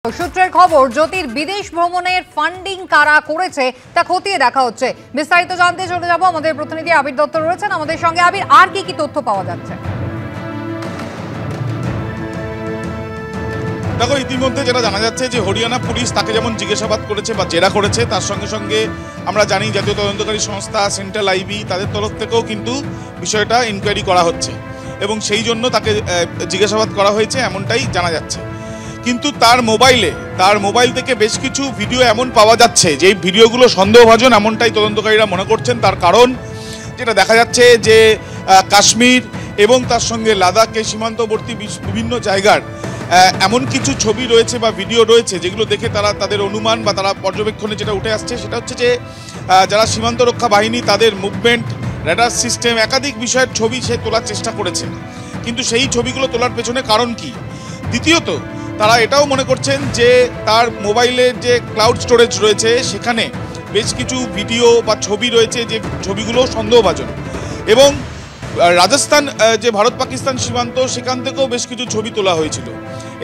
সূত্রের খবর, জ্যোতির বিদেশ ভ্রমণের ফান্ডিং কারা করেছে তা খতিয়ে দেখা হচ্ছে। বিস্তারিত জানতে চলে যাব, আমাদের প্রতিনিধি আবির দত্ত রয়েছেন আমাদের সঙ্গে। আবির, আর কি তথ্য পাওয়া যাচ্ছে? দেখো, ইতিমধ্যে যেটা জানা যাচ্ছে যে হরিয়ানা পুলিশ তাকে যেমন জিজ্ঞাসাবাদ করেছে বা জেরা করেছে, তার সঙ্গে সঙ্গে আমরা জানি জাতীয় তদন্তকারী সংস্থা সেন্ট্রাল আইবি তাদের তরফ থেকেও কিন্তু বিষয়টা ইনকোয়ারি করা হচ্ছে এবং সেই জন্য তাকে জিজ্ঞাসাবাদ করা হয়েছে এমনটাই জানা যাচ্ছে। কিন্তু তার মোবাইল থেকে বেশ কিছু ভিডিও এমন পাওয়া যাচ্ছে যে এই ভিডিওগুলো সন্দেহভাজন, এমনটাই তদন্তকারীরা মনে করছেন। তার কারণ যেটা দেখা যাচ্ছে যে কাশ্মীর এবং তার সঙ্গে লাদাখের সীমান্তবর্তী বিভিন্ন জায়গার এমন কিছু ছবি রয়েছে বা ভিডিও রয়েছে যেগুলো দেখে তাদের অনুমান বা তারা পর্যবেক্ষণে যেটা উঠে আসছে সেটা হচ্ছে যে যারা সীমান্ত রক্ষা বাহিনী তাদের মুভমেন্ট, রেডার সিস্টেম, একাধিক বিষয়ের ছবি সে তোলার চেষ্টা করেছে। কিন্তু সেই ছবিগুলো তোলার পেছনে কারণ কি? দ্বিতীয়ত, তারা এটাও মনে করছেন যে তার মোবাইলের যে ক্লাউড স্টোরেজ রয়েছে সেখানে বেশ কিছু ভিডিও বা ছবি রয়েছে যে ছবিগুলো সন্দেহভাজন। এবং রাজস্থান যে ভারত পাকিস্তান সীমান্ত, সেখান থেকেও বেশ কিছু ছবি তোলা হয়েছিল।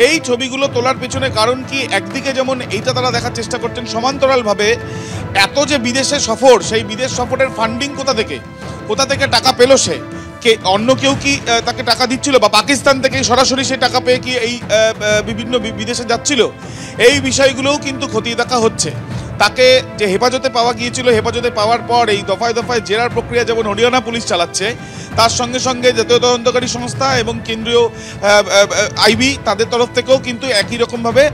এই ছবিগুলো তোলার পেছনে কারণ কি? একদিকে যেমন এইটা তারা দেখার চেষ্টা করছেন, সমান্তরালভাবে এত যে বিদেশে সফর, সেই বিদেশ সফরের ফান্ডিং কোথা থেকে টাকা পেল সে, অন্য কেউ কি তাকে টাকা দিচ্ছিল বা পাকিস্তান থেকে সরাসরি সে টাকা পেয়ে কি এই বিভিন্ন বিদেশে যাচ্ছিল? এই বিষয়গুলোও কিন্তু খতিয়ে দেখা হচ্ছে। তাকে যে হেফাজতে পাওয়া গিয়েছিল, হেফাজতে পাওয়ার পর এই দফায় দফায় জেরার প্রক্রিয়া যেমন হরিয়ানা পুলিশ চালাচ্ছে, তার সঙ্গে সঙ্গে জাতীয় তদন্তকারী সংস্থা এবং কেন্দ্রীয় আইবি তাদের তরফ থেকেও কিন্তু একই রকমভাবে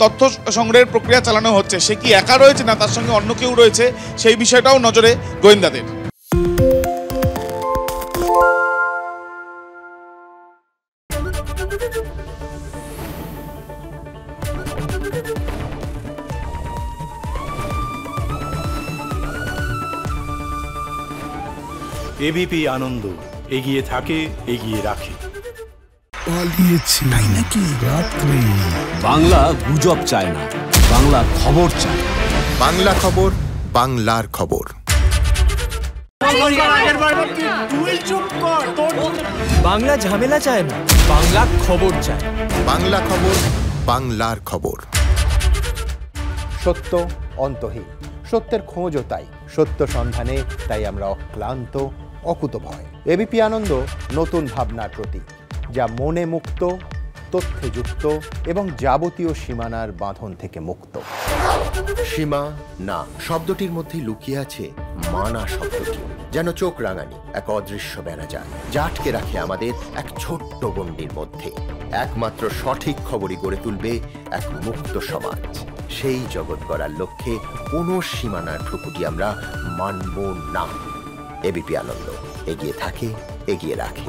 তথ্য সংগ্রহের প্রক্রিয়া চালানো হচ্ছে। সে কি একা রয়েছে না তার সঙ্গে অন্য কেউ রয়েছে, সেই বিষয়টাও নজরে গোয়েন্দাদের। এবিপি আনন্দ, এগিয়ে থাকে, এগিয়ে রাখে। পালিয়েছে তাই নাকি? রাত্রে বাংলা গুজব চায় না, বাংলা খবর চায়। বাংলা খবর, বাংলার খবর। বাংলা ঝামেলা চায় না, বাংলা খবর চায়। বাংলা খবর, বাংলার খবর। সত্য অন্তহীন, সত্যের খোঁজও তাই, সত্য সন্ধানে তাই আমরা অক্লান্ত, অকুতভয়। এবিপি আনন্দ নতুন ভাবনার প্রতীক, যা মনে মুক্ত, তথ্যে যুক্ত এবং যাবতীয় সীমানার বাঁধন থেকে মুক্ত। সীমা না শব্দটির মধ্যেই লুকিয়ে আছে মানা শব্দটি, যেন চোখ রাঙানি এক অদৃশ্য বেড়াজাল, যা আটকে রাখে আমাদের এক ছোট্ট গণ্ডির মধ্যে। একমাত্র সঠিক খবরই গড়ে তুলবে এক মুক্ত সমাজ। সেই জগৎ গড়ার লক্ষ্যে কোনো সীমানার ঠুকুটি আমরা মানব না। এবিপি আনন্দ, এগিয়ে থাকে, এগিয়ে রাখে।